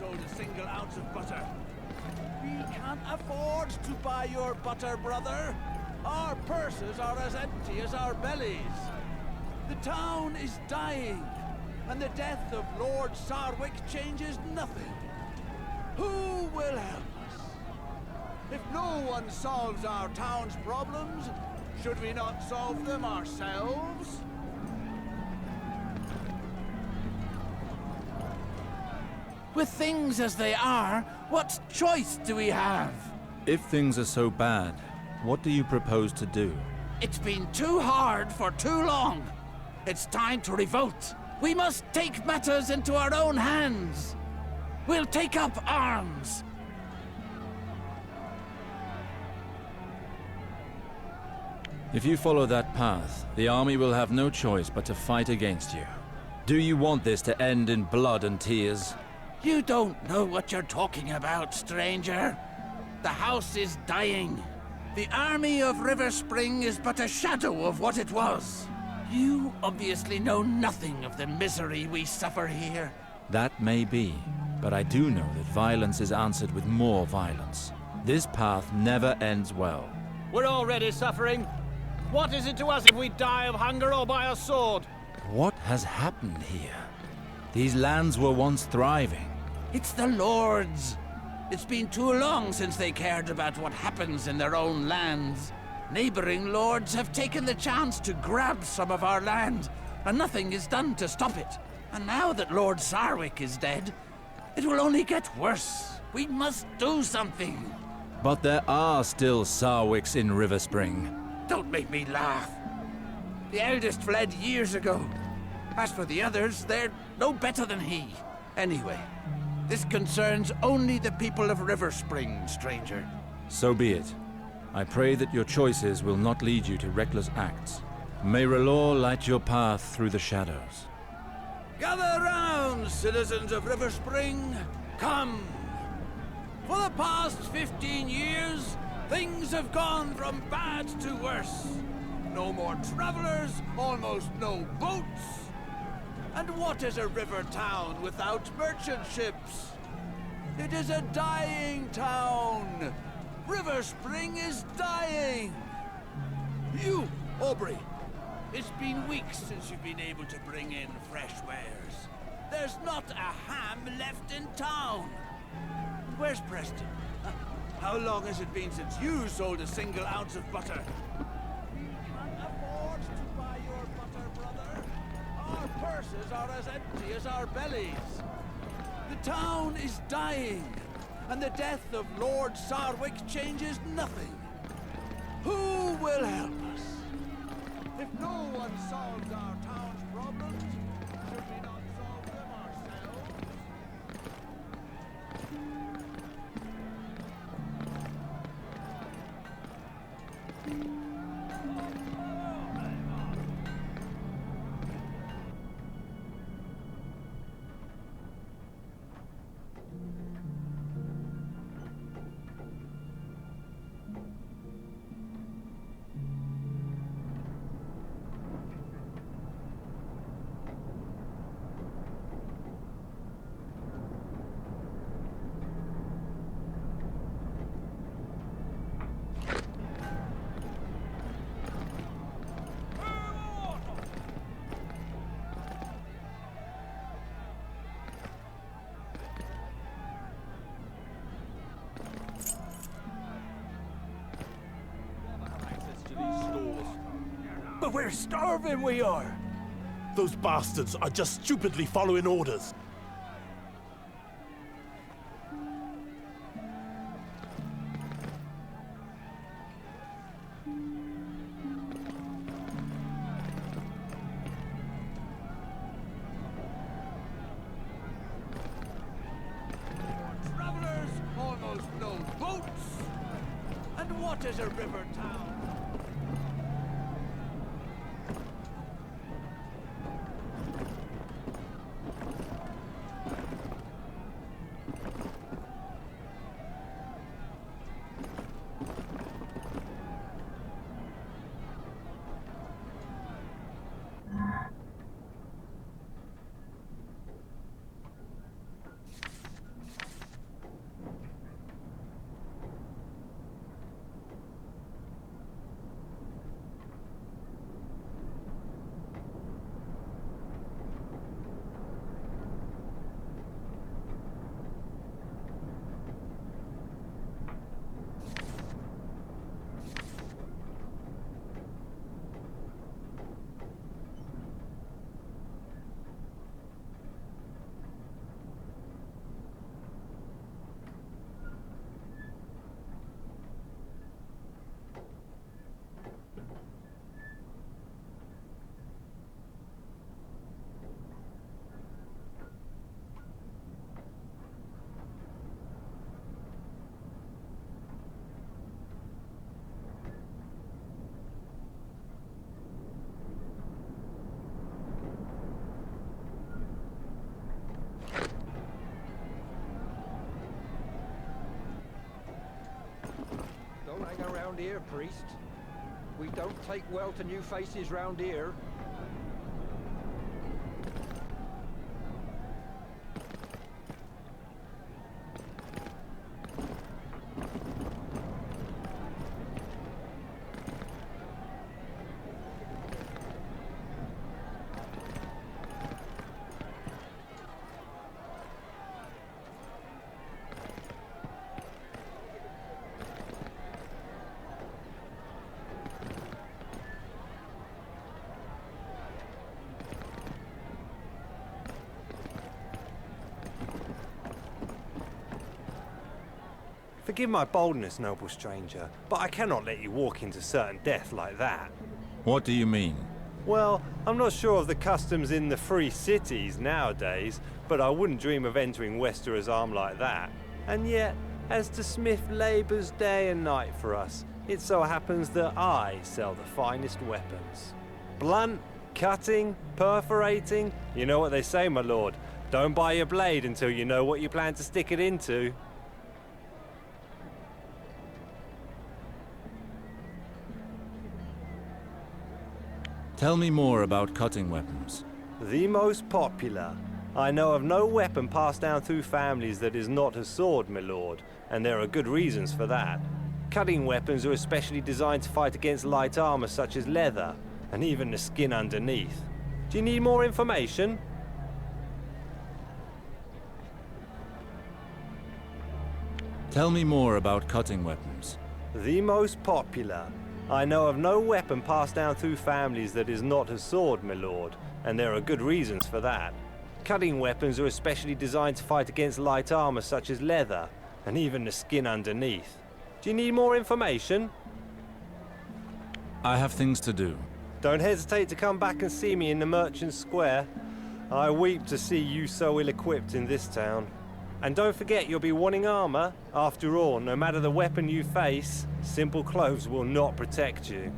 sold a single ounce of butter. We can't afford to buy your butter, brother. Our purses are as empty as our bellies. The town is dying, and the death of Lord Sarwyck changes nothing. Who will help us? If no one solves our town's problems, should we not solve them ourselves? With things as they are, what choice do we have? If things are so bad, what do you propose to do? It's been too hard for too long. It's time to revolt. We must take matters into our own hands. We'll take up arms. If you follow that path, the army will have no choice but to fight against you. Do you want this to end in blood and tears? You don't know what you're talking about, stranger. The house is dying. The army of Riverspring is but a shadow of what it was. You obviously know nothing of the misery we suffer here. That may be, but I do know that violence is answered with more violence. This path never ends well. We're already suffering. What is it to us if we die of hunger or by a sword? What has happened here? These lands were once thriving. It's the Lords. It's been too long since they cared about what happens in their own lands. Neighboring lords have taken the chance to grab some of our land, and nothing is done to stop it. And now that Lord Sarwyck is dead, it will only get worse. We must do something. But there are still Sarwicks in Riverspring. Don't make me laugh. The eldest fled years ago. As for the others, they're no better than he. Anyway, this concerns only the people of Riverspring, stranger. So be it. I pray that your choices will not lead you to reckless acts. May R'llor light your path through the shadows. Gather round, citizens of Riverspring. Come. For the past 15 years, things have gone from bad to worse. No more travelers, almost no boats. And what is a river town without merchant ships? It is a dying town. Riverspring is dying. You, Aubrey, it's been weeks since you've been able to bring in fresh wares. There's not a ham left in town. Where's Preston? How long has it been since you sold a single ounce of butter? We can't afford to buy your butter, brother. Our purses are as empty as our bellies. The town is dying, and the death of Lord Sarwyck changes nothing. Who will help us? If no one solves our town's problems, should we not solve them ourselves? But we're starving, we are! Those bastards are just stupidly following orders. Travelers, almost no boats. And what is a river town? here, priest. We don't take well to new faces round here. Forgive my boldness, noble stranger, but I cannot let you walk into certain death like that. What do you mean? Well, I'm not sure of the customs in the free cities nowadays, but I wouldn't dream of entering Westerer's arm like that. And yet, as the smith labours day and night for us, it so happens that I sell the finest weapons. Blunt, cutting, perforating, you know what they say, my lord. Don't buy your blade until you know what you plan to stick it into. Tell me more about cutting weapons. The most popular. I know of no weapon passed down through families that is not a sword, my lord, and there are good reasons for that. Cutting weapons are especially designed to fight against light armor such as leather, and even the skin underneath. Do you need more information? Tell me more about cutting weapons. The most popular. I know of no weapon passed down through families that is not a sword, my lord, and there are good reasons for that. Cutting weapons are especially designed to fight against light armor such as leather, and even the skin underneath. Do you need more information? I have things to do. Don't hesitate to come back and see me in the Merchant Square. I weep to see you so ill-equipped in this town. And don't forget you'll be wanting armor. After all, no matter the weapon you face, simple clothes will not protect you.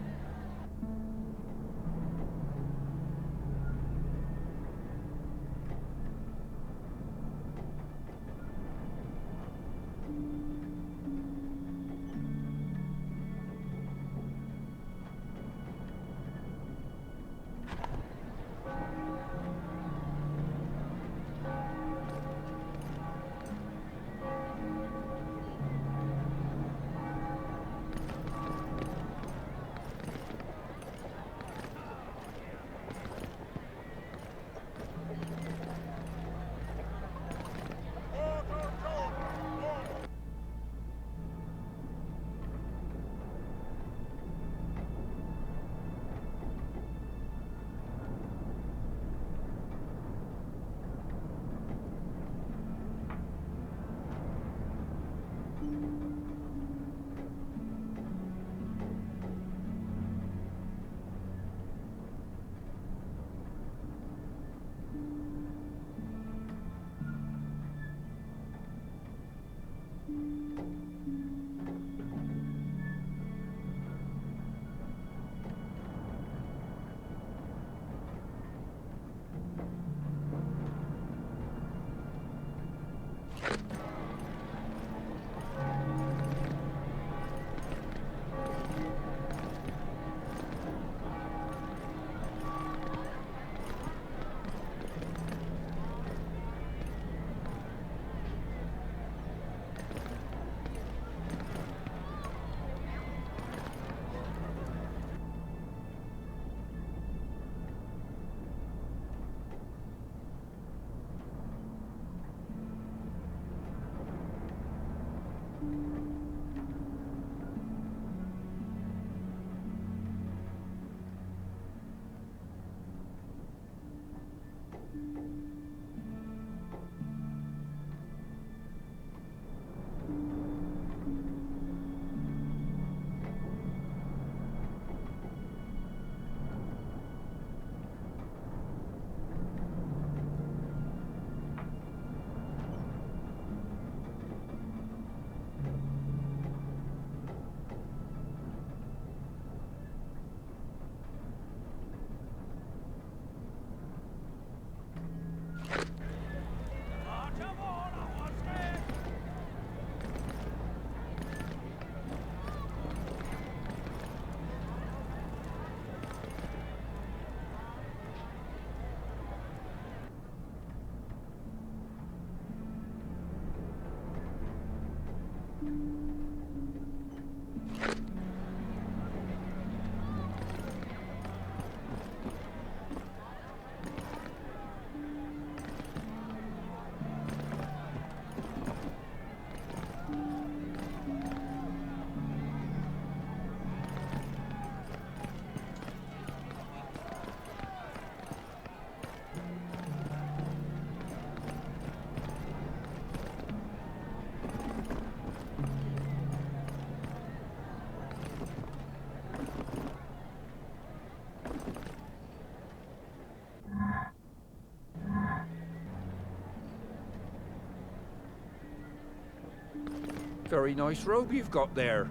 Very nice robe you've got there.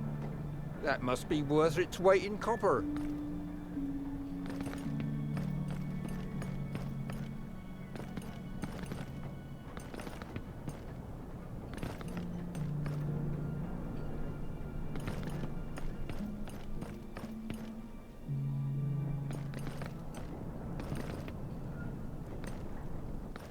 That must be worth its weight in copper.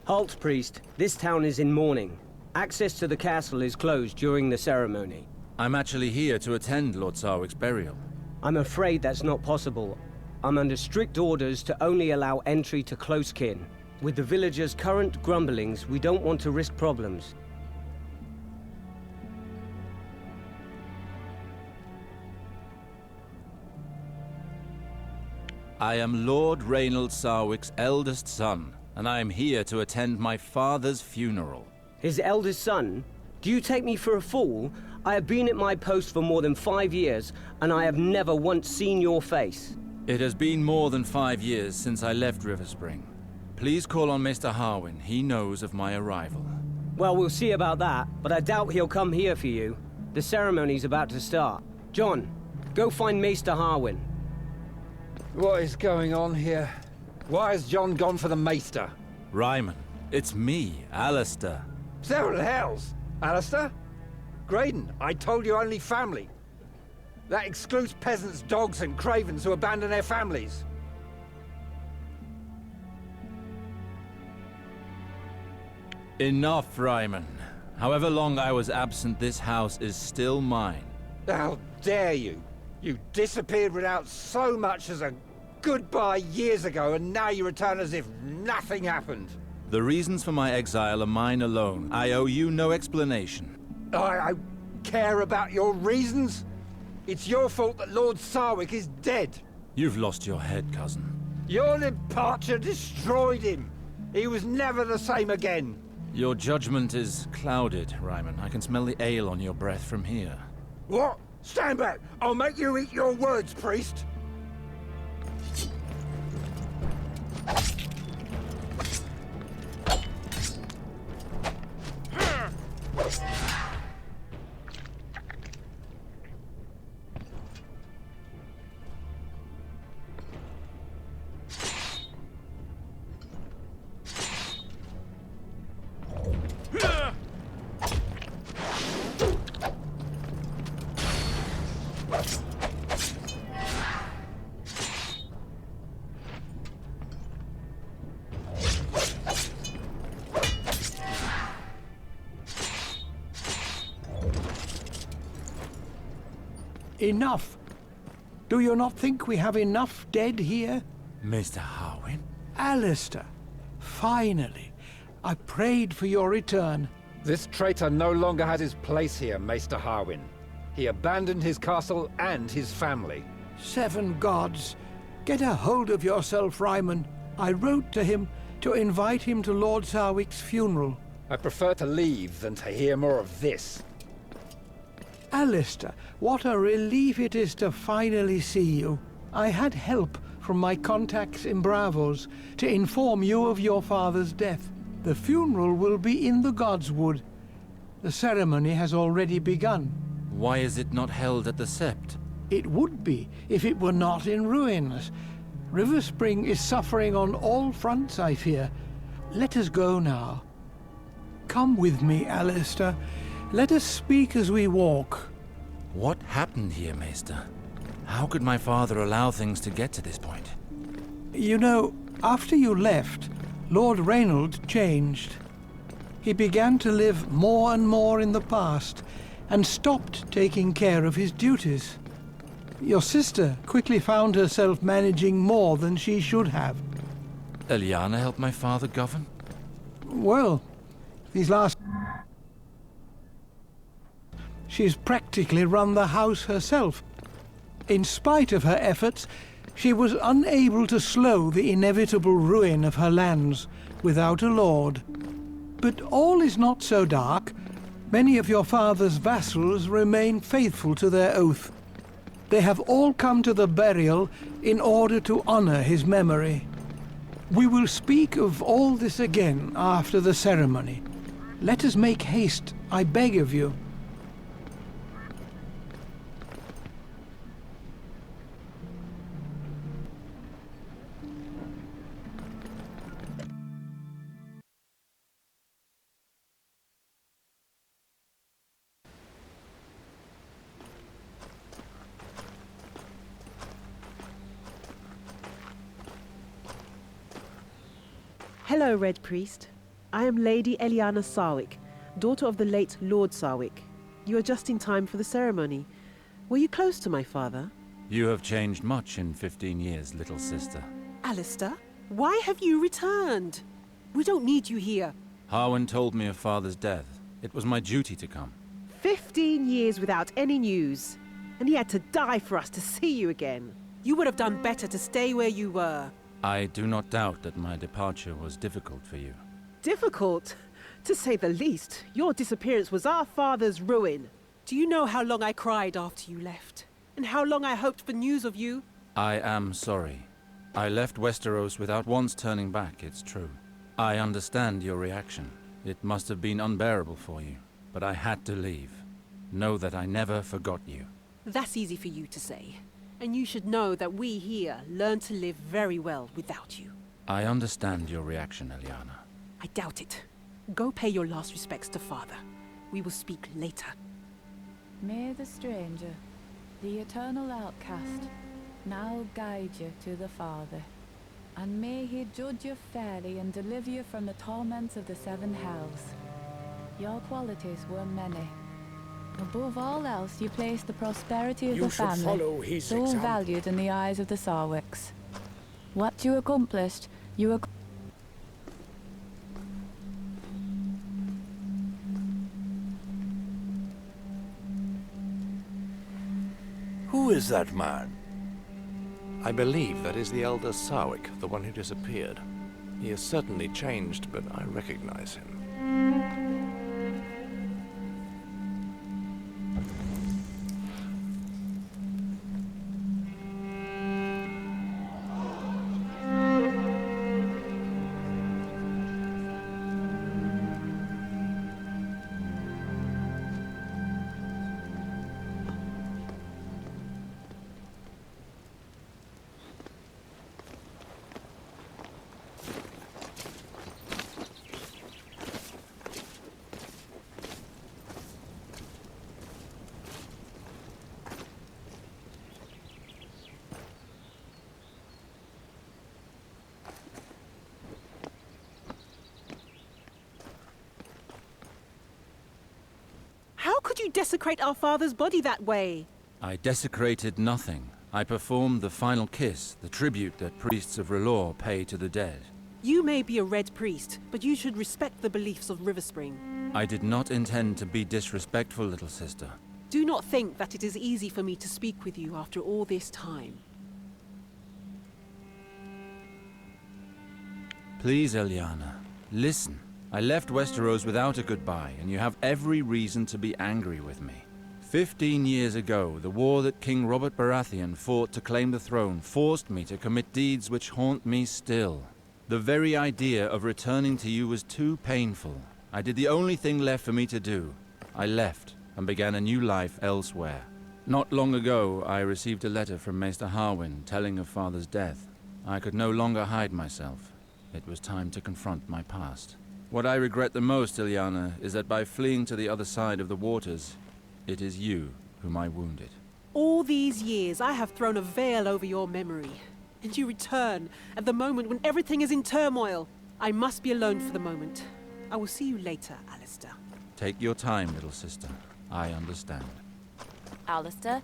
Halt, priest. This town is in mourning. Access to the castle is closed during the ceremony. I'm actually here to attend Lord Sarwyck's burial. I'm afraid that's not possible. I'm under strict orders to only allow entry to close kin. With the villagers' current grumblings, we don't want to risk problems. I am Lord Rh'llor Sarwyck's eldest son, and I am here to attend my father's funeral. His eldest son? Do you take me for a fool? I have been at my post for more than 5 years, and I have never once seen your face. It has been more than 5 years since I left Riverspring. Please call on Mr. Harwin. He knows of my arrival. Well, we'll see about that, but I doubt he'll come here for you. The ceremony's about to start. John, go find Maester Harwin. What is going on here? Why has John gone for the Maester? Ryman, it's me, Alester. Several hells! Alester? Graydon, I told you only family. That excludes peasants, dogs, and cravens who abandon their families. Enough, Ryman. However long I was absent, this house is still mine. How dare you! You disappeared without so much as a goodbye years ago, and now you return as if nothing happened. The reasons for my exile are mine alone. I owe you no explanation. I care about your reasons? It's your fault that Lord Sarwyck is dead. You've lost your head, cousin. Your departure destroyed him. He was never the same again. Your judgment is clouded, Ryman. I can smell the ale on your breath from here. What? Stand back! I'll make you eat your words, priest! Enough! Do you not think we have enough dead here? Mr. Harwin? Alester, finally. I prayed for your return. This traitor no longer has his place here, Maester Harwin. He abandoned his castle and his family. 7 gods! Get a hold of yourself, Ryman. I wrote to him to invite him to Lord Sarwyck's funeral. I prefer to leave than to hear more of this. Alester, what a relief it is to finally see you. I had help from my contacts in Bravos to inform you of your father's death. The funeral will be in the Godswood. The ceremony has already begun. Why is it not held at the Sept? It would be if it were not in ruins. Riverspring is suffering on all fronts, I fear. Let us go now. Come with me, Alester. Let us speak as we walk. What happened here, Maester? How could my father allow things to get to this point? You know, after you left, Lord Reynold changed. He began to live more and more in the past, and stopped taking care of his duties. Your sister quickly found herself managing more than she should have. Eliana helped my father govern? Well, these last... She's practically run the house herself. In spite of her efforts, she was unable to slow the inevitable ruin of her lands without a lord. But all is not so dark. Many of your father's vassals remain faithful to their oath. They have all come to the burial in order to honor his memory. We will speak of all this again after the ceremony. Let us make haste, I beg of you. Hello, Red Priest. I am Lady Alester Sarwyck, daughter of the late Lord Sarwyck. You are just in time for the ceremony. Were you close to my father? You have changed much in 15 years, little sister. Alester, why have you returned? We don't need you here. Harwin told me of father's death. It was my duty to come. 15 years without any news. And he had to die for us to see you again. You would have done better to stay where you were. I do not doubt that my departure was difficult for you. Difficult? To say the least. Your disappearance was our father's ruin. Do you know how long I cried after you left? And how long I hoped for news of you? I am sorry. I left Westeros without once turning back, it's true. I understand your reaction. It must have been unbearable for you, but I had to leave. Know that I never forgot you. That's easy for you to say. And you should know that we here learn to live very well without you. I understand your reaction, Eliana. I doubt it. Go pay your last respects to father. We will speak later. May the stranger, the eternal outcast, now guide you to the Father. And may he judge you fairly and deliver you from the torments of the seven hells. Your qualities were many. Above all else, you placed the prosperity of the family, so valued in the eyes of the Sarwicks. What you accomplished, Who is that man? I believe that is the eldest Sarwyck, the one who disappeared. He has certainly changed, but I recognize him. How could you desecrate our father's body that way? I desecrated nothing. I performed the final kiss, the tribute that priests of R'llor pay to the dead. You may be a Red Priest, but you should respect the beliefs of Riverspring. I did not intend to be disrespectful, little sister. Do not think that it is easy for me to speak with you after all this time. Please, Eliana, listen. I left Westeros without a goodbye, and you have every reason to be angry with me. 15 years ago, the war that King Robert Baratheon fought to claim the throne forced me to commit deeds which haunt me still. The very idea of returning to you was too painful. I did the only thing left for me to do. I left and began a new life elsewhere. Not long ago, I received a letter from Maester Harwin telling of Father's death. I could no longer hide myself. It was time to confront my past. What I regret the most, Eliana, is that by fleeing to the other side of the waters, it is you whom I wounded. All these years, I have thrown a veil over your memory. And you return at the moment when everything is in turmoil. I must be alone for the moment. I will see you later, Alester. Take your time, little sister. I understand. Alester,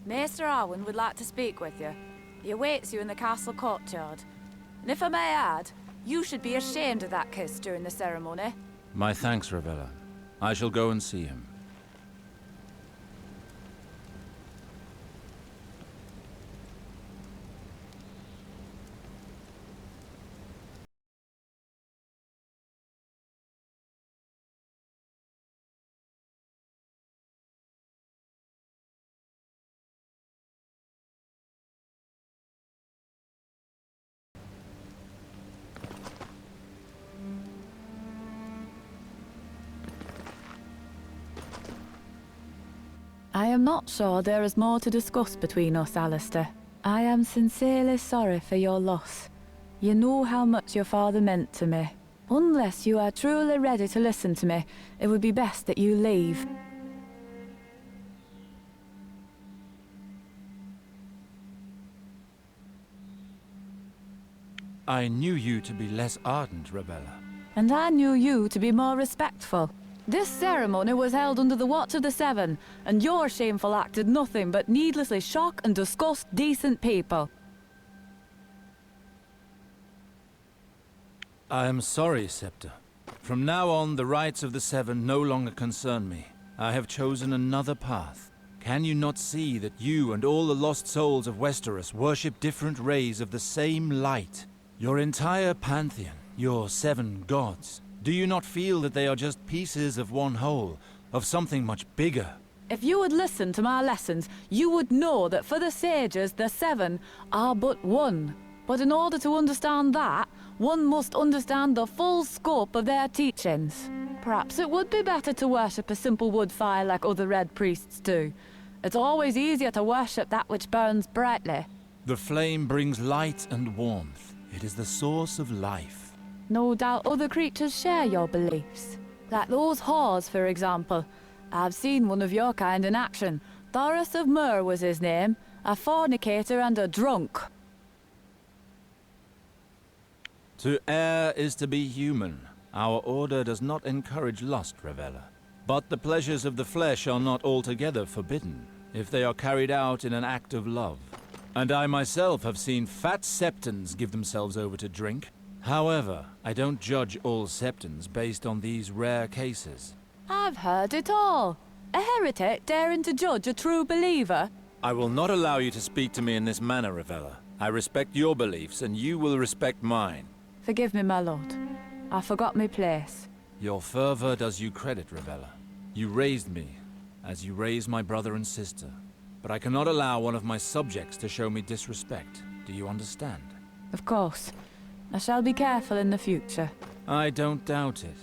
Maester Harwin would like to speak with you. He awaits you in the castle courtyard. And if I may add, you should be ashamed of that kiss during the ceremony. My thanks, Ravella. I shall go and see him. I am not sure there is more to discuss between us, Alester. I am sincerely sorry for your loss. You know how much your father meant to me. Unless you are truly ready to listen to me, it would be best that you leave. I knew you to be less ardent, Rh'llor. And I knew you to be more respectful. This ceremony was held under the watch of the Seven, and your shameful act did nothing but needlessly shock and disgust decent people. I am sorry, Scepter. From now on, the rights of the Seven no longer concern me. I have chosen another path. Can you not see that you and all the lost souls of Westeros worship different rays of the same light? Your entire pantheon, your 7 gods. Do you not feel that they are just pieces of one whole, of something much bigger? If you would listen to my lessons, you would know that for the sages, the 7 are but one. But in order to understand that, one must understand the full scope of their teachings. Perhaps it would be better to worship a simple wood fire like other red priests do. It's always easier to worship that which burns brightly. The flame brings light and warmth. It is the source of life. No doubt other creatures share your beliefs. Like those whores, for example. I've seen one of your kind in action. Thoros of Myr was his name. A fornicator and a drunk. To err is to be human. Our order does not encourage lust, Rh'llor. But the pleasures of the flesh are not altogether forbidden, if they are carried out in an act of love. And I myself have seen fat septons give themselves over to drink. However, I don't judge all septons based on these rare cases. I've heard it all. A heretic daring to judge a true believer. I will not allow you to speak to me in this manner, Rh'llor. I respect your beliefs, and you will respect mine. Forgive me, my lord. I forgot my place. Your fervor does you credit, Rh'llor. You raised me, as you raised my brother and sister. But I cannot allow one of my subjects to show me disrespect. Do you understand? Of course. I shall be careful in the future. I don't doubt it.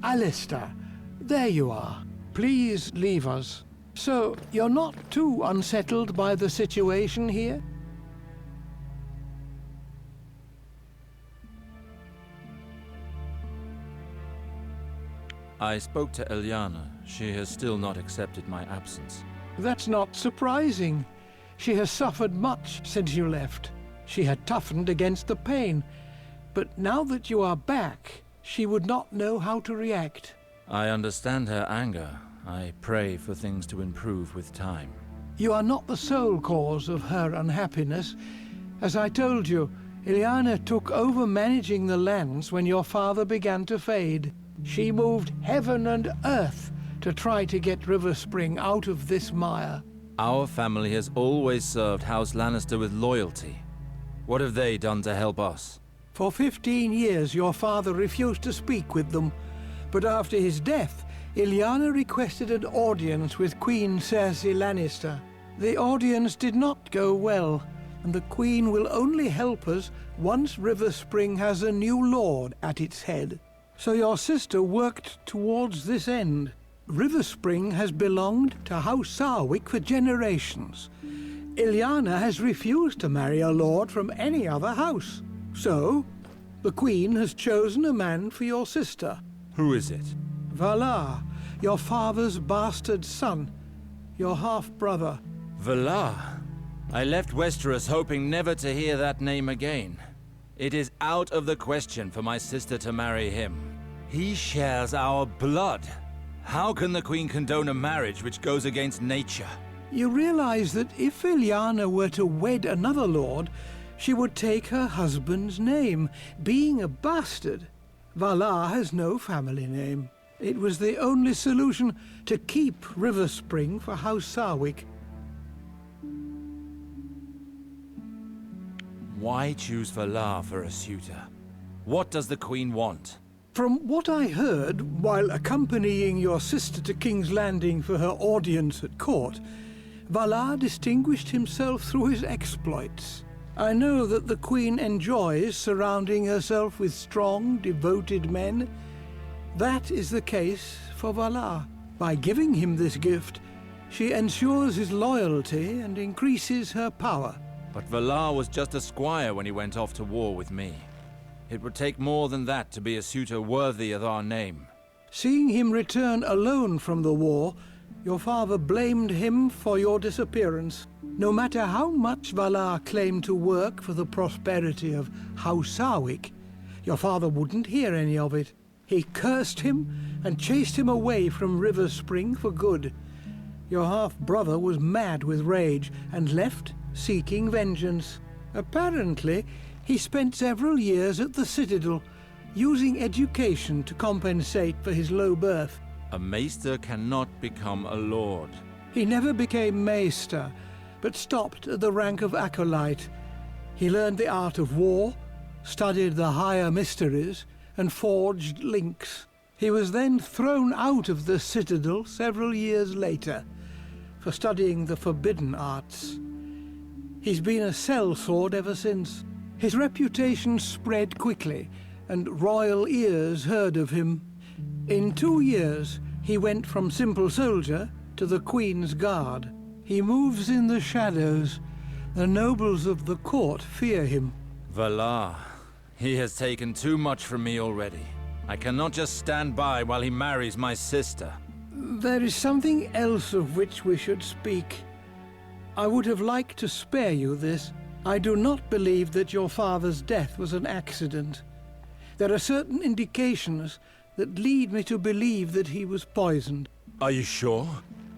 Alester, there you are. Please leave us. So, you're not too unsettled by the situation here? I spoke to Eliana. She has still not accepted my absence. That's not surprising. She has suffered much since you left. She had toughened against the pain. But now that you are back, she would not know how to react. I understand her anger. I pray for things to improve with time. You are not the sole cause of her unhappiness. As I told you, Eliana took over managing the lands when your father began to fade. She moved heaven and earth to try to get Riverspring out of this mire. Our family has always served House Lannister with loyalty. What have they done to help us? For 15 years your father refused to speak with them, but after his death, Eliana requested an audience with Queen Cersei Lannister. The audience did not go well, and the Queen will only help us once Riverspring has a new lord at its head. So your sister worked towards this end. Riverspring has belonged to House Sarwyck for generations. Eliana has refused to marry a lord from any other house. So, the Queen has chosen a man for your sister. Who is it? R'llor, your father's bastard son, your half-brother. R'llor? I left Westeros hoping never to hear that name again. It is out of the question for my sister to marry him. He shares our blood. How can the Queen condone a marriage which goes against nature? You realize that if Eliana were to wed another lord, she would take her husband's name. Being a bastard, R'llor has no family name. It was the only solution to keep Riverspring for House Sarwyck. Why choose R'llor for a suitor? What does the Queen want? From what I heard while accompanying your sister to King's Landing for her audience at court, R'llor distinguished himself through his exploits. I know that the Queen enjoys surrounding herself with strong, devoted men. That is the case for R'llor. By giving him this gift, she ensures his loyalty and increases her power. But R'llor was just a squire when he went off to war with me. It would take more than that to be a suitor worthy of our name. Seeing him return alone from the war, your father blamed him for your disappearance. No matter how much R'llor claimed to work for the prosperity of House Sarwyck, your father wouldn't hear any of it. He cursed him and chased him away from Riverspring for good. Your half-brother was mad with rage and left seeking vengeance. Apparently, he spent several years at the Citadel, using education to compensate for his low birth. A maester cannot become a lord. He never became maester, but stopped at the rank of acolyte. He learned the art of war, studied the higher mysteries, and forged links. He was then thrown out of the Citadel several years later for studying the forbidden arts. He's been a sellsword ever since. His reputation spread quickly, and royal ears heard of him. In 2 years, he went from simple soldier to the Queen's Guard. He moves in the shadows. The nobles of the court fear him. R'llor. He has taken too much from me already. I cannot just stand by while he marries my sister. There is something else of which we should speak. I would have liked to spare you this. I do not believe that your father's death was an accident. There are certain indications that lead me to believe that he was poisoned. Are you sure?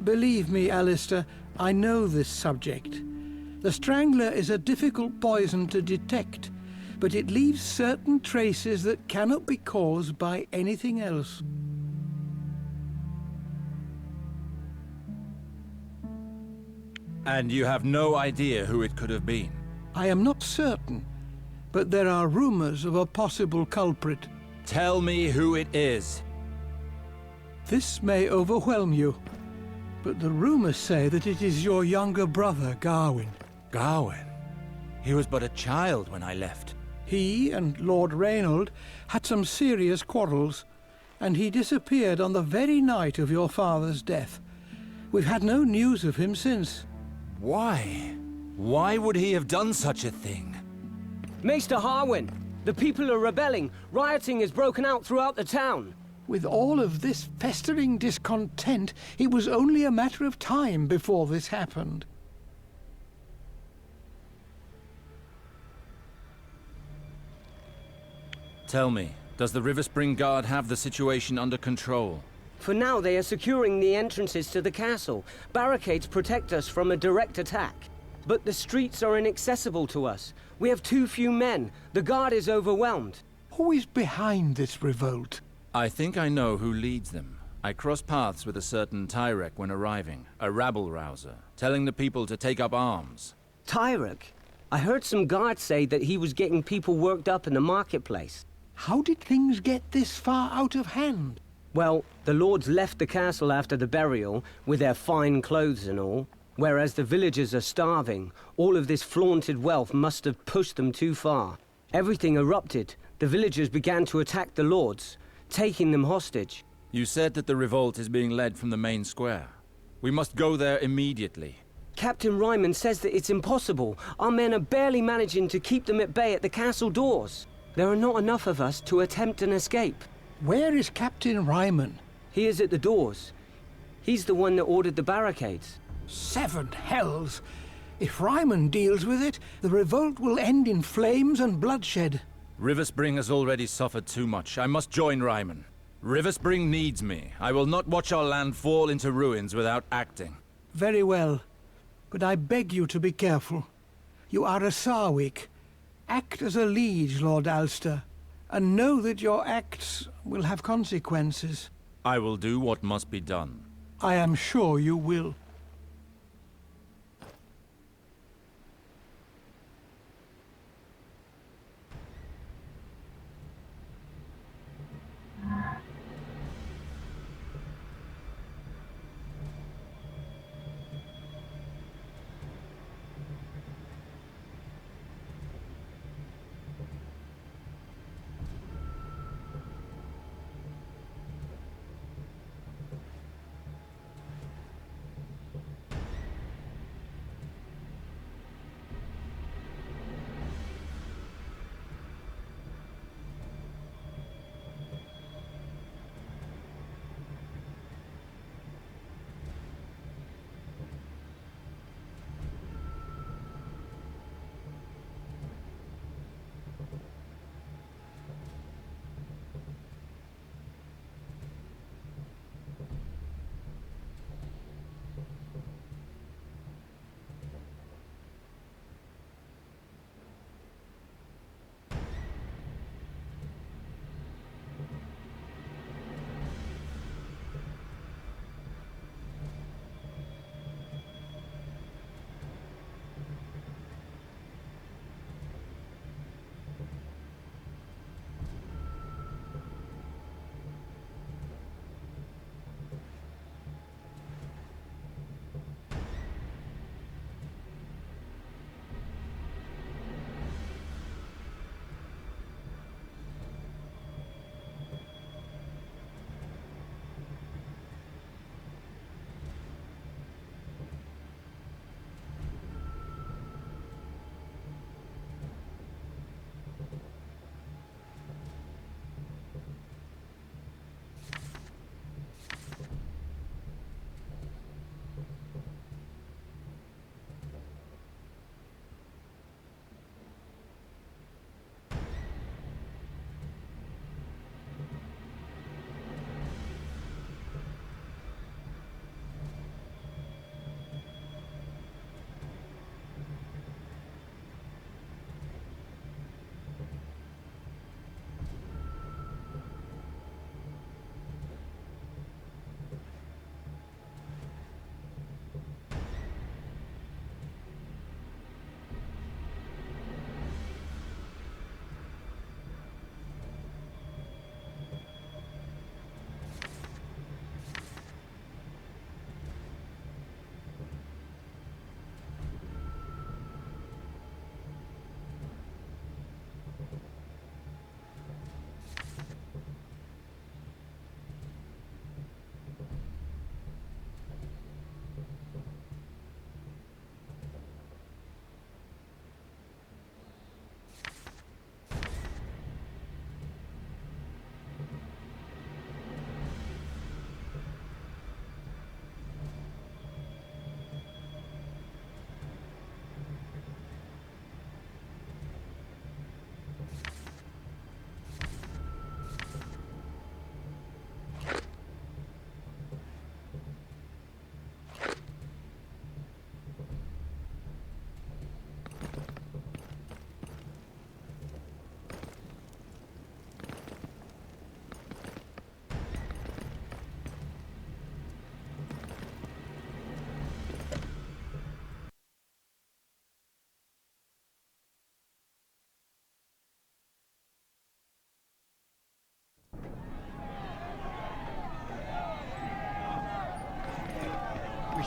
Believe me, Alester, I know this subject. The Strangler is a difficult poison to detect, but it leaves certain traces that cannot be caused by anything else. And you have no idea who it could have been? I am not certain, but there are rumors of a possible culprit. Tell me who it is. This may overwhelm you, but the rumors say that it is your younger brother, Garwin. Garwin? He was but a child when I left. He and Lord Reynold had some serious quarrels. and he disappeared on the very night of your father's death. We've had no news of him since. Why? Why would he have done such a thing? Maester Harwin, the people are rebelling. Rioting has broken out throughout the town. With all of this festering discontent, it was only a matter of time before this happened. Tell me, does the Riverspring Guard have the situation under control? For now, they are securing the entrances to the castle. Barricades protect us from a direct attack. But the streets are inaccessible to us. We have too few men. The guard is overwhelmed. Who is behind this revolt? I think I know who leads them. I crossed paths with a certain Tyrek when arriving, a rabble-rouser, telling the people to take up arms. Tyrek? I heard some guards say that he was getting people worked up in the marketplace. How did things get this far out of hand? Well, the lords left the castle after the burial, with their fine clothes and all. Whereas the villagers are starving, all of this flaunted wealth must have pushed them too far. Everything erupted. The villagers began to attack the lords, taking them hostage. You said that the revolt is being led from the main square. We must go there immediately. Captain Ryman says that it's impossible. Our men are barely managing to keep them at bay at the castle doors. There are not enough of us to attempt an escape. Where is Captain Ryman? He is at the doors. He's the one that ordered the barricades. 7 hells! If Ryman deals with it, the revolt will end in flames and bloodshed. Riverspring has already suffered too much. I must join Ryman. Riverspring needs me. I will not watch our land fall into ruins without acting. Very well. But I beg you to be careful. You are a Sarwyck. Act as a liege, Lord Alester, and know that your acts will have consequences. I will do what must be done. I am sure you will.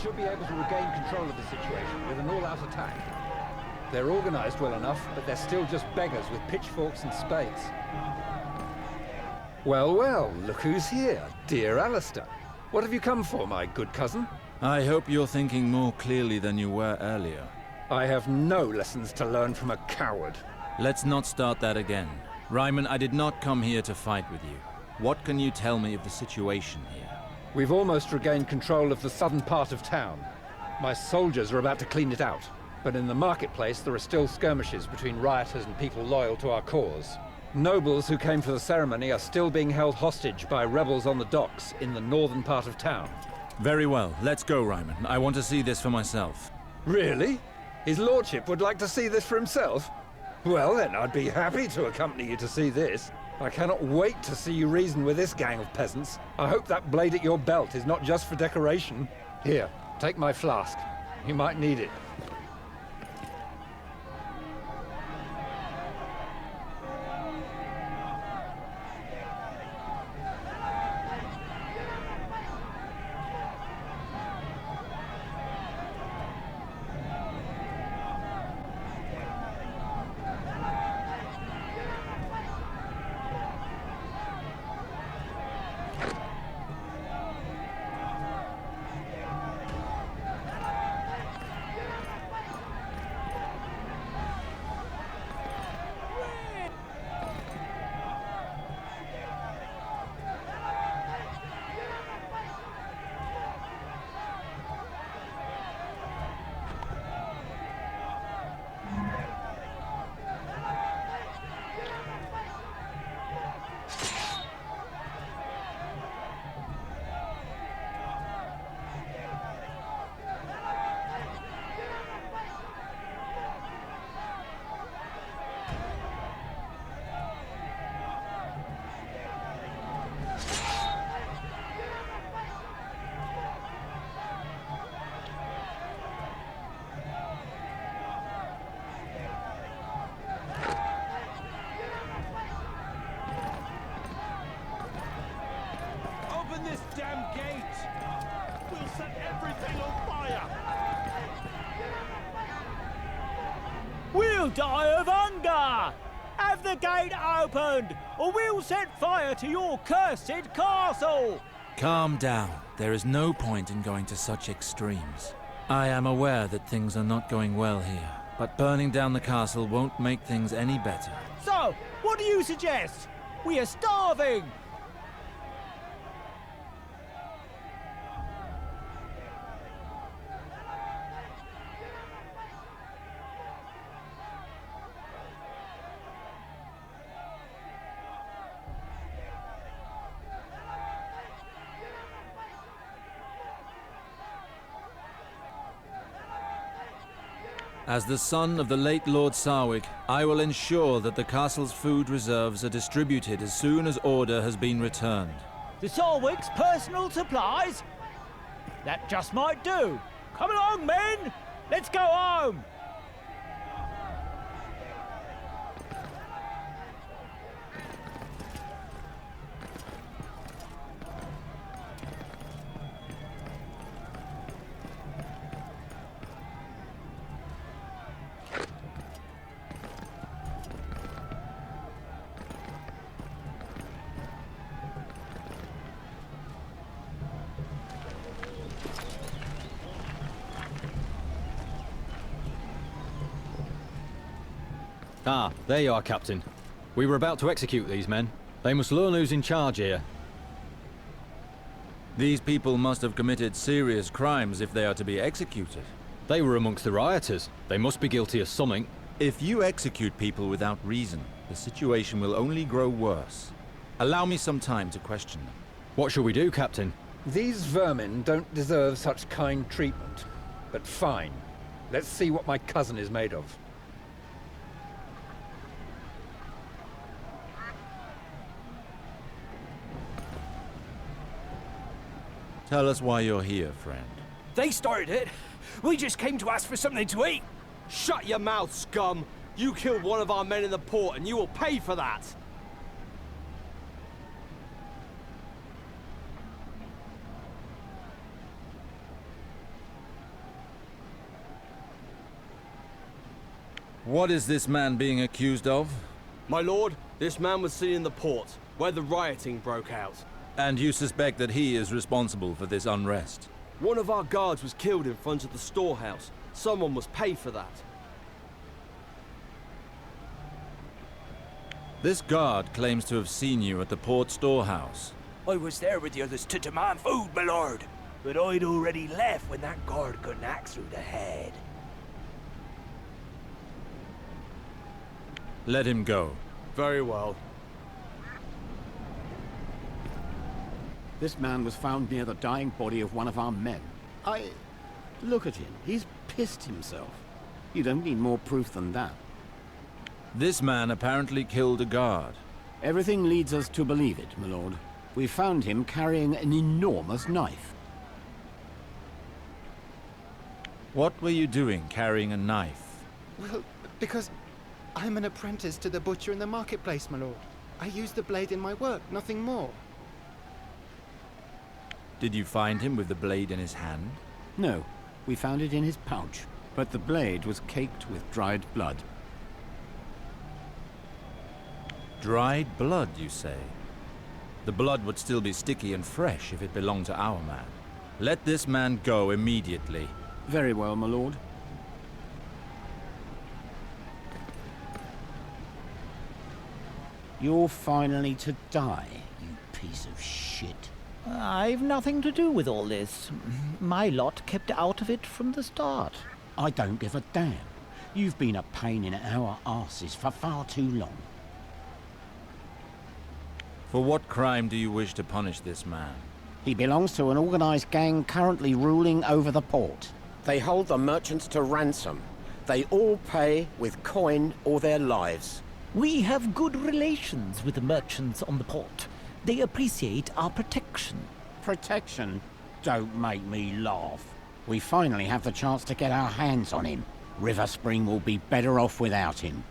should be able to regain control of the situation with an all-out attack. They're organized well enough, but they're still just beggars with pitchforks and spades. Well, well, look who's here. Dear Alester. What have you come for, my good cousin? I hope you're thinking more clearly than you were earlier. I have no lessons to learn from a coward. Let's not start that again. Ryman, I did not come here to fight with you. What can you tell me of the situation here? We've almost regained control of the southern part of town. My soldiers are about to clean it out. But in the marketplace, there are still skirmishes between rioters and people loyal to our cause. Nobles who came for the ceremony are still being held hostage by rebels on the docks in the northern part of town. Very well. Let's go, Ryman. I want to see this for myself. Really? His lordship would like to see this for himself? Well, then, I'd be happy to accompany you to see this. I cannot wait to see you reason with this gang of peasants. I hope that blade at your belt is not just for decoration. Here, take my flask. You might need it. This damn gate! We'll set everything on fire! We'll die of hunger! Have the gate opened, or we'll set fire to your cursed castle! Calm down. There is no point in going to such extremes. I am aware that things are not going well here, but burning down the castle won't make things any better. So, what do you suggest? We are starving! As the son of the late Lord Sarwyck, I will ensure that the castle's food reserves are distributed as soon as order has been returned. The Sarwyck's personal supplies? That just might do. Come along, men! Let's go home! Ah, there you are, Captain. We were about to execute these men. They must learn who's in charge here. These people must have committed serious crimes if they are to be executed. They were amongst the rioters. They must be guilty of something. If you execute people without reason, the situation will only grow worse. Allow me some time to question them. What shall we do, Captain? These vermin don't deserve such kind treatment. But fine. Let's see what my cousin is made of. Tell us why you're here, friend. They started it. We just came to ask for something to eat. Shut your mouth, scum. You killed one of our men in the port, and you will pay for that. What is this man being accused of? My lord, this man was seen in the port, where the rioting broke out. And you suspect that he is responsible for this unrest? One of our guards was killed in front of the storehouse. Someone must pay for that. This guard claims to have seen you at the port storehouse. I was there with the others to demand food, my lord. But I'd already left when that guard got an axe through the head. Let him go. Very well. This man was found near the dying body of one of our men. Look at him. He's pissed himself. You don't need more proof than that. This man apparently killed a guard. Everything leads us to believe it, my lord. We found him carrying an enormous knife. What were you doing carrying a knife? Well, because I'm an apprentice to the butcher in the marketplace, my lord. I use the blade in my work, nothing more. Did you find him with the blade in his hand? No, we found it in his pouch, but the blade was caked with dried blood. Dried blood, you say? The blood would still be sticky and fresh if it belonged to our man. Let this man go immediately. Very well, my lord. You're finally to die, you piece of shit. I've nothing to do with all this. My lot kept out of it from the start. I don't give a damn. You've been a pain in our arses for far too long. For what crime do you wish to punish this man? He belongs to an organized gang currently ruling over the port. They hold the merchants to ransom. They all pay with coin or their lives. We have good relations with the merchants on the port. They appreciate our protection. Protection? Don't make me laugh. We finally have the chance to get our hands on him. Riverspring will be better off without him.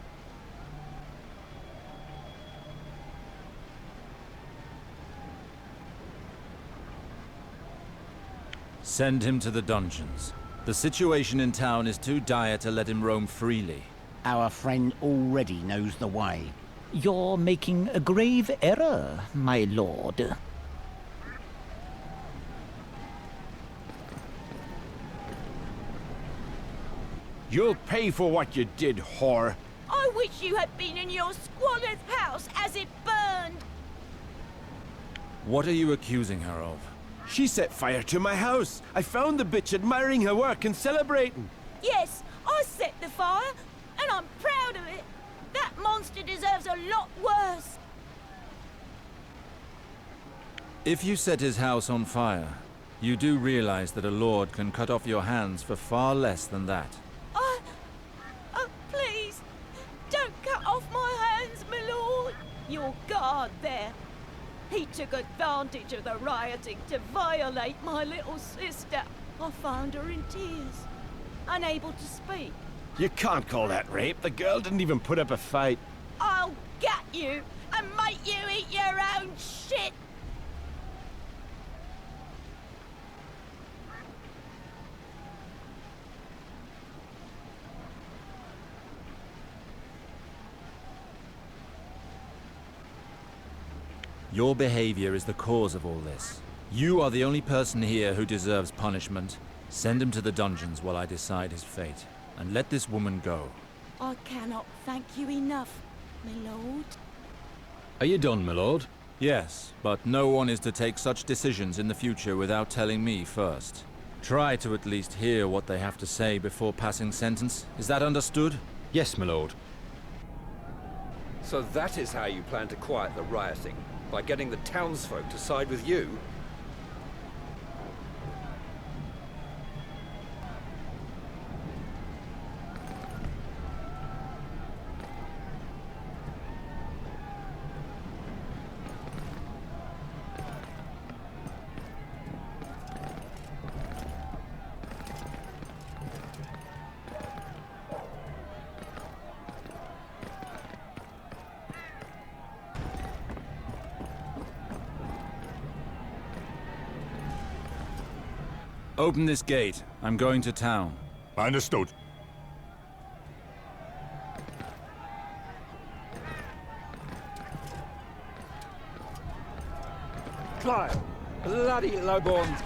Send him to the dungeons. The situation in town is too dire to let him roam freely. Our friend already knows the way. You're making a grave error, my lord. You'll pay for what you did, whore. I wish you had been in your squalor's house as it burned. What are you accusing her of? She set fire to my house. I found the bitch admiring her work and celebrating. Yes, I set the fire, and I'm proud of it. That monster deserves a lot worse. If you set his house on fire, you do realize that a lord can cut off your hands for far less than that. Please, don't cut off my hands, my lord. Your guard there. He took advantage of the rioting to violate my little sister. I found her in tears, unable to speak. You can't call that rape. The girl didn't even put up a fight. I'll get you and make you eat your own shit. Your behavior is the cause of all this. You are the only person here who deserves punishment. Send him to the dungeons while I decide his fate. And let this woman go. I cannot thank you enough, my lord. Are you done, my lord? Yes, but no one is to take such decisions in the future without telling me first. Try to at least hear what they have to say before passing sentence. Is that understood? Yes, my lord. So that is how you plan to quiet the rioting? By getting the townsfolk to side with you? Open this gate. I'm going to town. Understood. Climb! Bloody lowborns!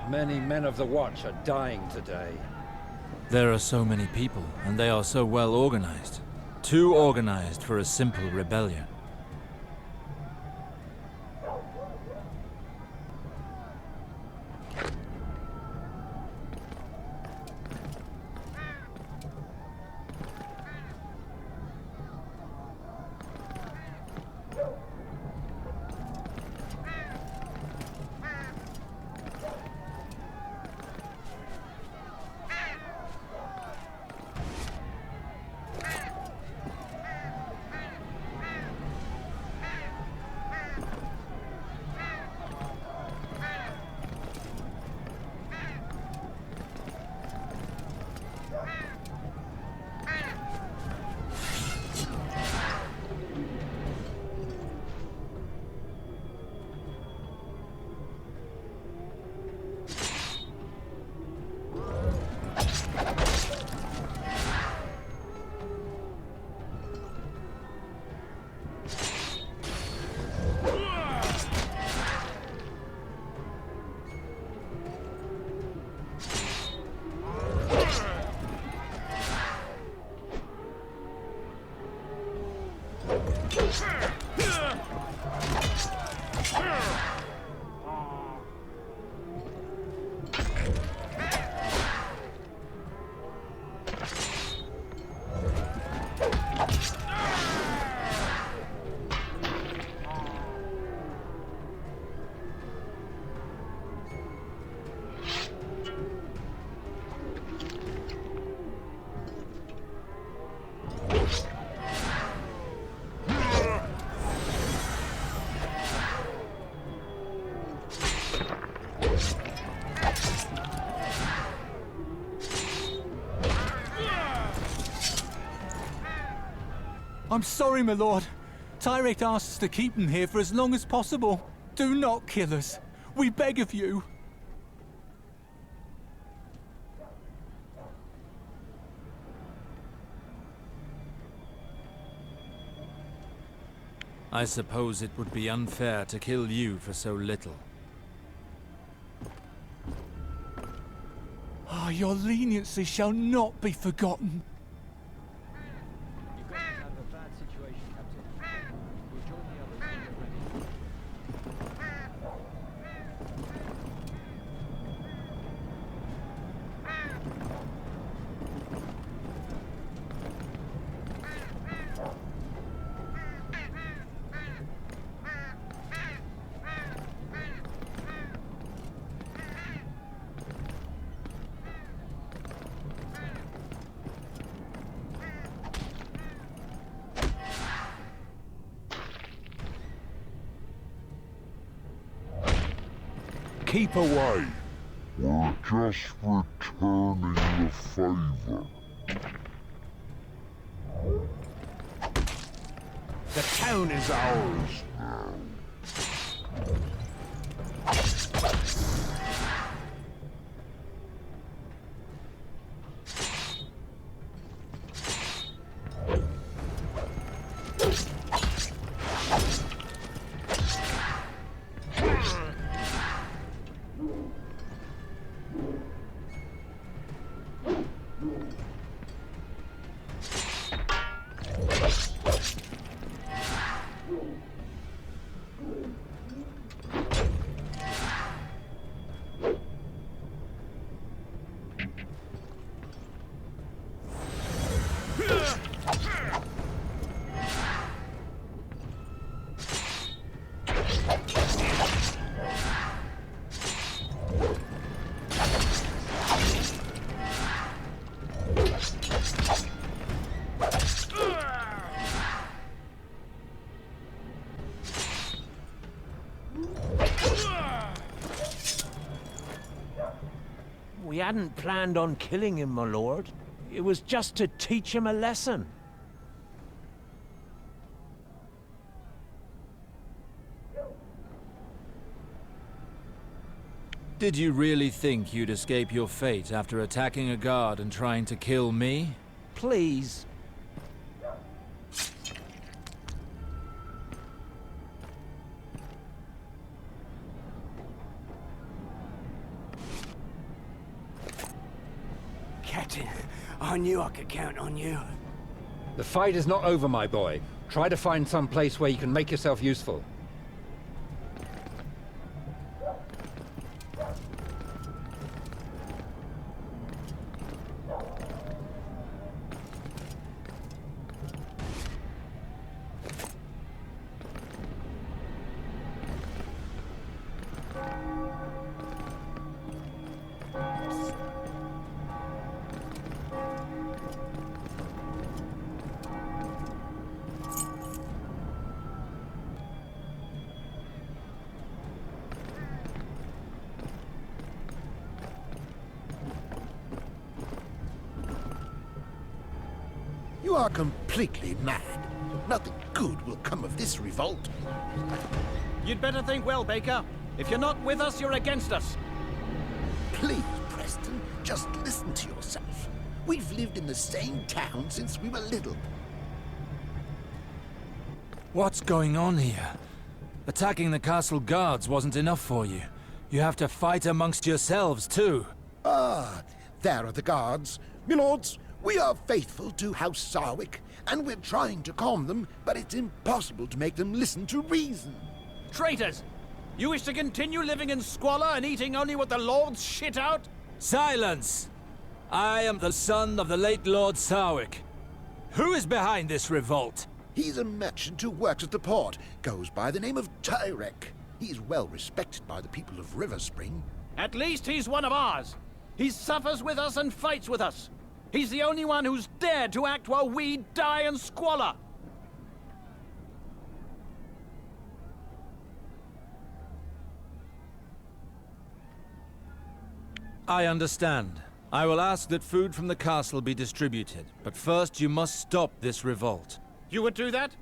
Many men of the Watch are dying today. There are so many people, and they are so well organized. Too organized for a simple rebellion. I'm sorry, my lord. Tyrek asked us to keep him here for as long as possible. Do not kill us. We beg of you. I suppose it would be unfair to kill you for so little. Ah, your leniency shall not be forgotten. You've got out of a bad situation, Captain. We'll join the others when you're ready. Keep away. We're just returning the favor. The town is ours now. We hadn't planned on killing him, my lord. It was just to teach him a lesson. Did you really think you'd escape your fate after attacking a guard and trying to kill me? Please. Captain, I knew I could count on you. The fight is not over, my boy. Try to find some place where you can make yourself useful. You are completely mad. Nothing good will come of this revolt. You'd better think well, Baker. If you're not with us, you're against us. Please, Preston, just listen to yourself. We've lived in the same town since we were little. What's going on here? Attacking the castle guards wasn't enough for you. You have to fight amongst yourselves, too. Ah, there are the guards. Milords, we are faithful to House Sarwyck, and we're trying to calm them, but it's impossible to make them listen to reason. Traitors! You wish to continue living in squalor and eating only what the lords shit out? Silence! I am the son of the late Lord Sarwyck. Who is behind this revolt? He's a merchant who works at the port, goes by the name of Tyrek. He's well respected by the people of Riverspring. At least he's one of ours. He suffers with us and fights with us. He's the only one who's dared to act while we die in squalor. I understand. I will ask that food from the castle be distributed, but first you must stop this revolt. You would do that?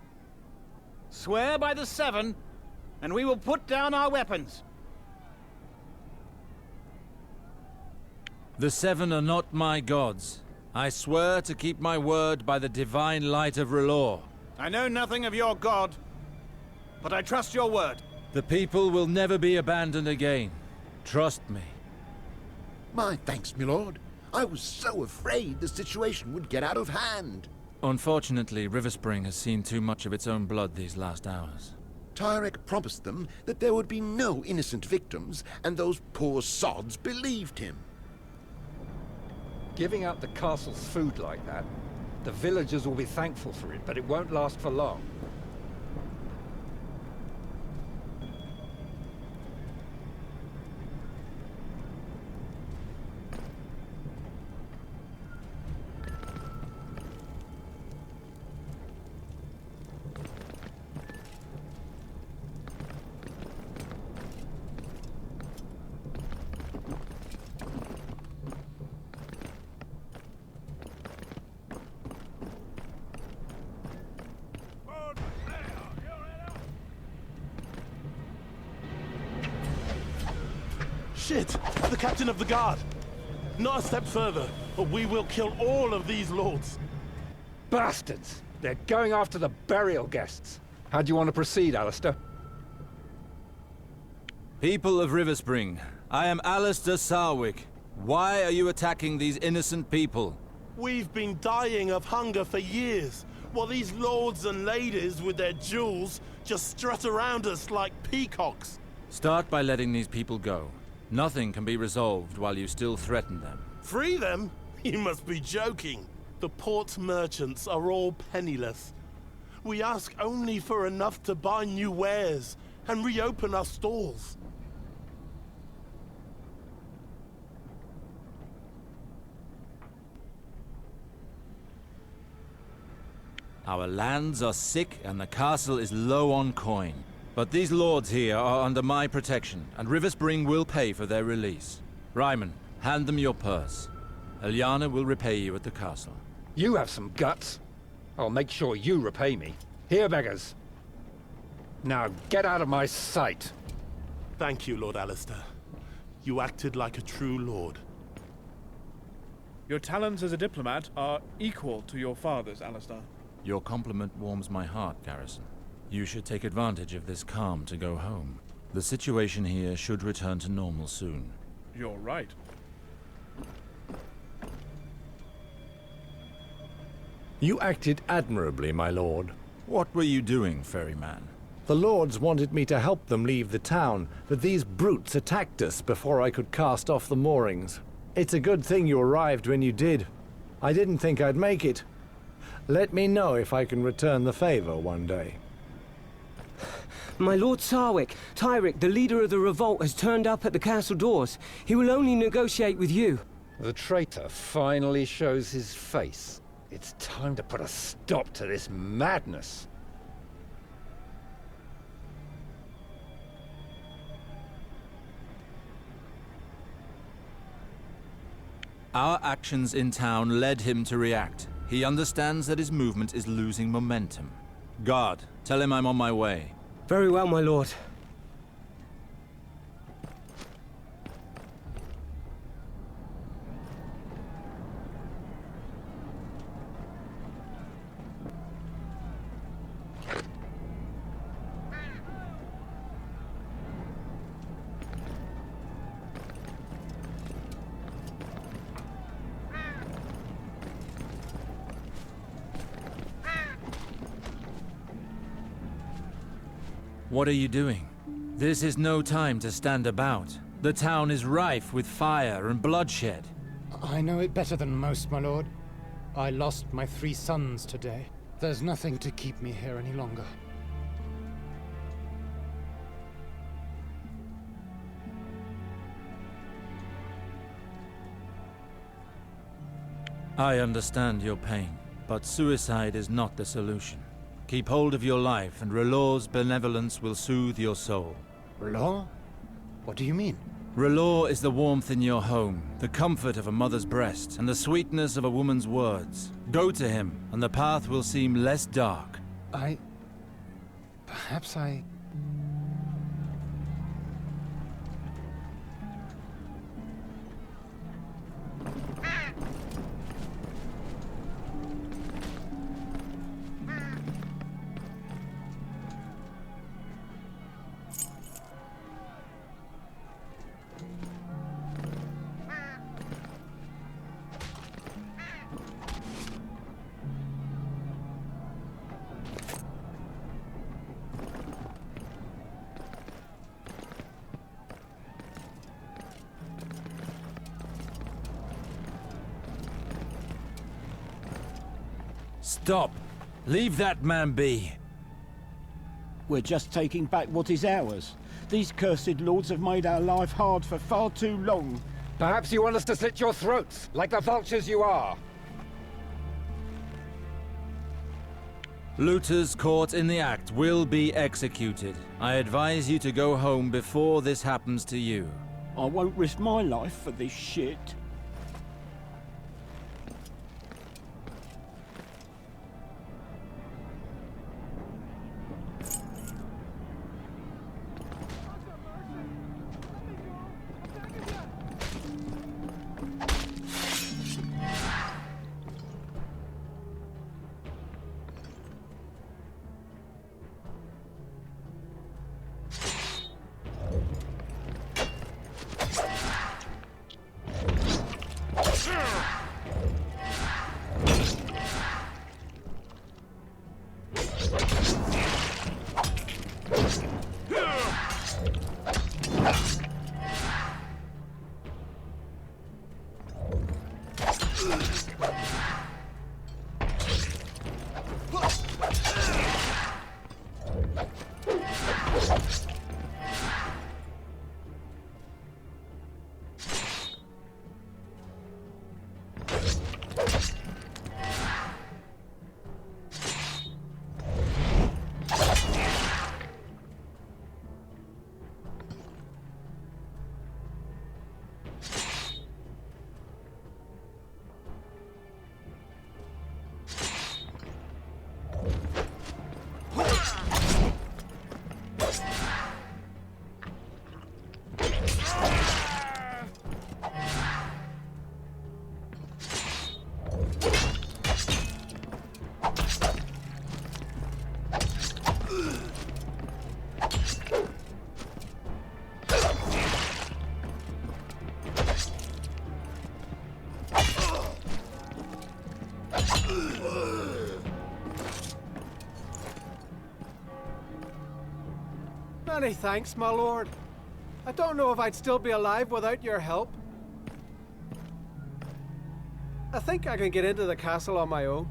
Swear by the Seven, and we will put down our weapons. The Seven are not my gods. I swear to keep my word by the divine light of R'llor. I know nothing of your god, but I trust your word. The people will never be abandoned again. Trust me. My thanks, my lord. I was so afraid the situation would get out of hand. Unfortunately, Riverspring has seen too much of its own blood these last hours. Tyrek promised them that there would be no innocent victims, and those poor sods believed him. Giving out the castle's food like that, the villagers will be thankful for it, but it won't last for long. Shit! The captain of the guard! Not a step further, or we will kill all of these lords. Bastards! They're going after the burial guests. How do you want to proceed, Alester? People of Riverspring, I am Alester Sarwyck. Why are you attacking these innocent people? We've been dying of hunger for years, while these lords and ladies with their jewels just strut around us like peacocks. Start by letting these people go. Nothing can be resolved while you still threaten them. Free them? You must be joking. The port merchants are all penniless. We ask only for enough to buy new wares and reopen our stalls. Our lands are sick and the castle is low on coin. But these lords here are under my protection, and Riverspring will pay for their release. Ryman, hand them your purse. Eliana will repay you at the castle. You have some guts. I'll make sure you repay me. Here, beggars. Now get out of my sight. Thank you, Lord Alester. You acted like a true lord. Your talents as a diplomat are equal to your father's, Alester. Your compliment warms my heart, Garrison. You should take advantage of this calm to go home. The situation here should return to normal soon. You're right. You acted admirably, my lord. What were you doing, ferryman? The lords wanted me to help them leave the town, but these brutes attacked us before I could cast off the moorings. It's a good thing you arrived when you did. I didn't think I'd make it. Let me know if I can return the favor one day. My Lord Sarwyck, Tyrek, the leader of the revolt, has turned up at the castle doors. He will only negotiate with you. The traitor finally shows his face. It's time to put a stop to this madness. Our actions in town led him to react. He understands that his movement is losing momentum. Guard, tell him I'm on my way. Very well, my lord. What are you doing? This is no time to stand about. The town is rife with fire and bloodshed. I know it better than most, my lord. I lost my 3 sons today. There's nothing to keep me here any longer. I understand your pain, but suicide is not the solution. Keep hold of your life, and R'llor's benevolence will soothe your soul. R'llor? What do you mean? R'llor is the warmth in your home, the comfort of a mother's breast, and the sweetness of a woman's words. Go to him, and the path will seem less dark. Perhaps I... Stop! Leave that man be! We're just taking back what is ours. These cursed lords have made our life hard for far too long. Perhaps you want us to slit your throats, like the vultures you are. Looters caught in the act will be executed. I advise you to go home before this happens to you. I won't risk my life for this shit. Many thanks, my lord. I don't know if I'd still be alive without your help. I think I can get into the castle on my own.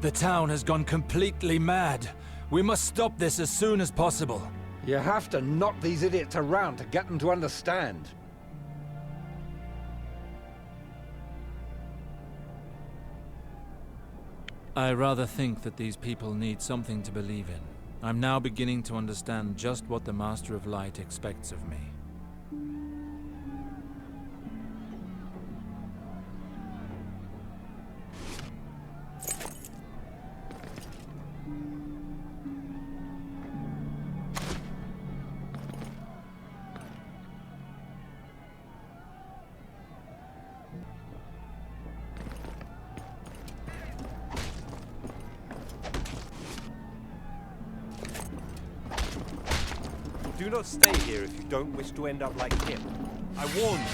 The town has gone completely mad. We must stop this as soon as possible. You have to knock these idiots around to get them to understand. I rather think that these people need something to believe in. I'm now beginning to understand just what the Master of Light expects of me. Do not stay here if you don't wish to end up like him. I warn you.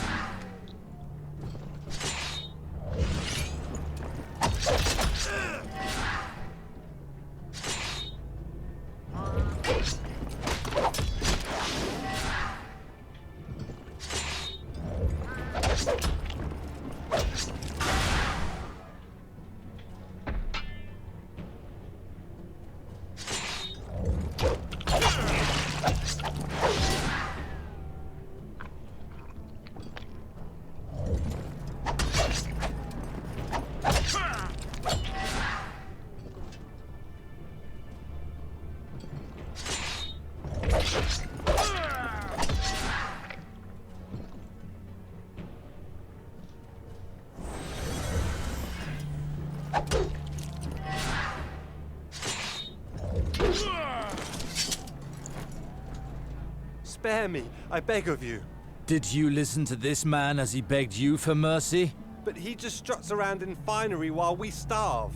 Spare me, I beg of you. Did you listen to this man as he begged you for mercy? But he just struts around in finery while we starve.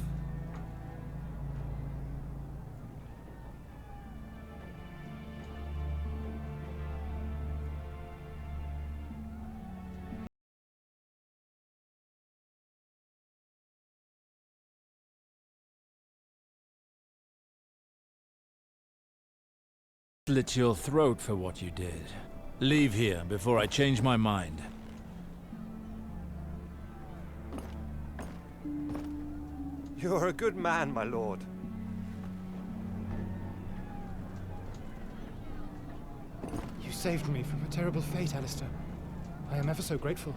Slit your throat for what you did. Leave here before I change my mind. You're a good man, my lord. You saved me from a terrible fate, Alester. I am ever so grateful.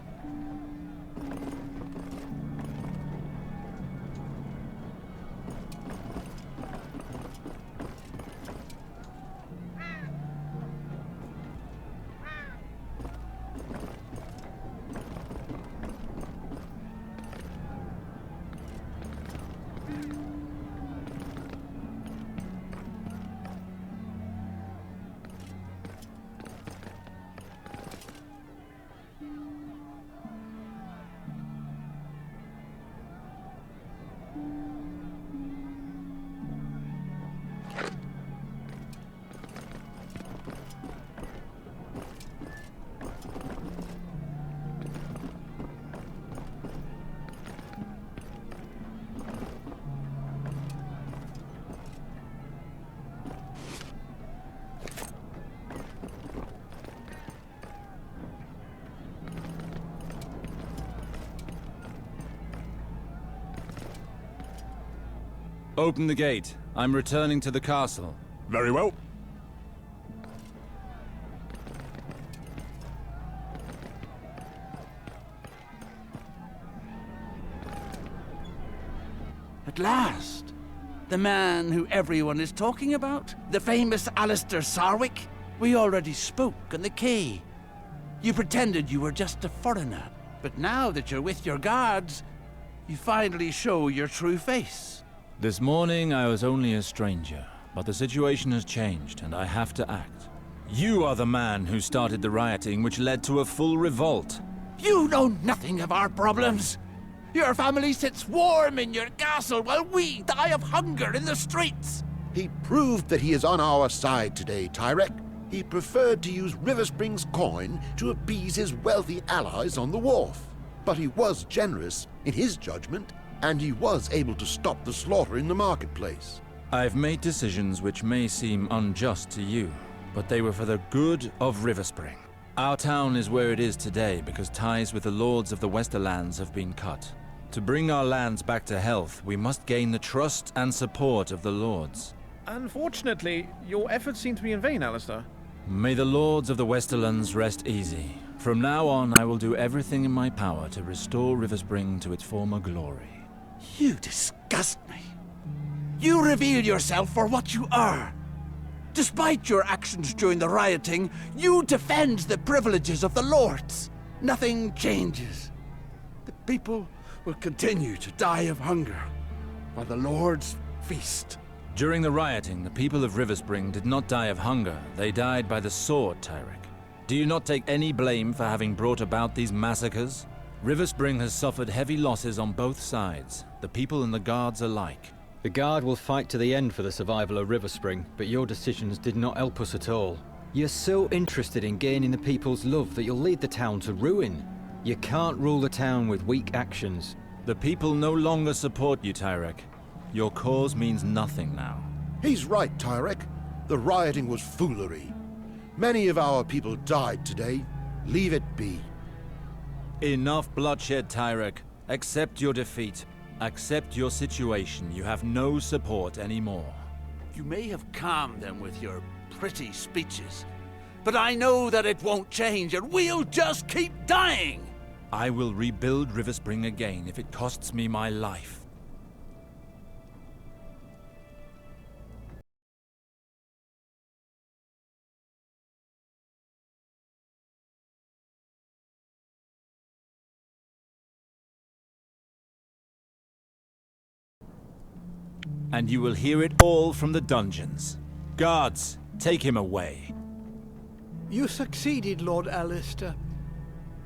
Open the gate. I'm returning to the castle. Very well. At last! The man who everyone is talking about? The famous Alester Sarwyck? We already spoke on the quay. You pretended you were just a foreigner, but now that you're with your guards, you finally show your true face. This morning I was only a stranger, but the situation has changed and I have to act. You are the man who started the rioting which led to a full revolt. You know nothing of our problems. Your family sits warm in your castle while we die of hunger in the streets. He proved that he is on our side today, Tyrek. He preferred to use Riverspring's coin to appease his wealthy allies on the wharf. But he was generous in his judgment, and he was able to stop the slaughter in the marketplace. I've made decisions which may seem unjust to you, but they were for the good of Riverspring. Our town is where it is today because ties with the lords of the Westerlands have been cut. To bring our lands back to health, we must gain the trust and support of the lords. Unfortunately, your efforts seem to be in vain, Alester. May the lords of the Westerlands rest easy. From now on, I will do everything in my power to restore Riverspring to its former glory. You disgust me. You reveal yourself for what you are. Despite your actions during the rioting, you defend the privileges of the lords. Nothing changes. The people will continue to die of hunger, while the lords feast. During the rioting, the people of Riverspring did not die of hunger. They died by the sword, Tyrek. Do you not take any blame for having brought about these massacres? Riverspring has suffered heavy losses on both sides, the people and the guards alike. The Guard will fight to the end for the survival of Riverspring, but your decisions did not help us at all. You're so interested in gaining the people's love that you'll lead the town to ruin. You can't rule the town with weak actions. The people no longer support you, Tyrek. Your cause means nothing now. He's right, Tyrek. The rioting was foolery. Many of our people died today. Leave it be. Enough bloodshed, Tyrek. Accept your defeat. Accept your situation. You have no support anymore. You may have calmed them with your pretty speeches, but I know that it won't change and we'll just keep dying! I will rebuild Riverspring again if it costs me my life. and you will hear it all from the dungeons. Guards, take him away. You succeeded, Lord Alester.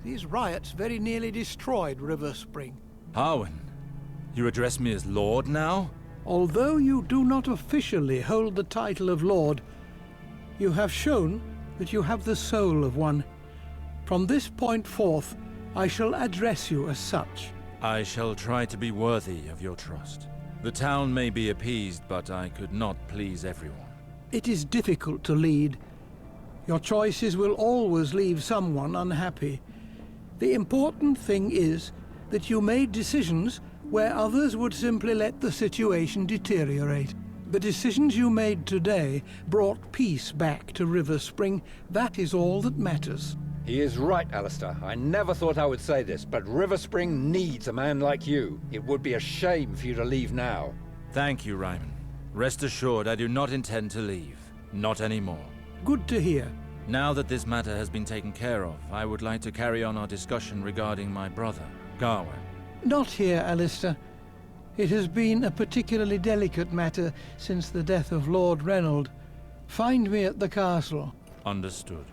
These riots very nearly destroyed Riverspring. Harwin, you address me as Lord now? Although you do not officially hold the title of Lord, you have shown that you have the soul of one. From this point forth, I shall address you as such. I shall try to be worthy of your trust. The town may be appeased, but I could not please everyone. It is difficult to lead. Your choices will always leave someone unhappy. The important thing is that you made decisions where others would simply let the situation deteriorate. The decisions you made today brought peace back to Riverspring. That is all that matters. He is right, Alester. I never thought I would say this, but Riverspring needs a man like you. It would be a shame for you to leave now. Thank you, Ryman. Rest assured, I do not intend to leave. Not anymore. Good to hear. Now that this matter has been taken care of, I would like to carry on our discussion regarding my brother, Gawain. Not here, Alester. It has been a particularly delicate matter since the death of Lord Rh'llor. Find me at the castle. Understood.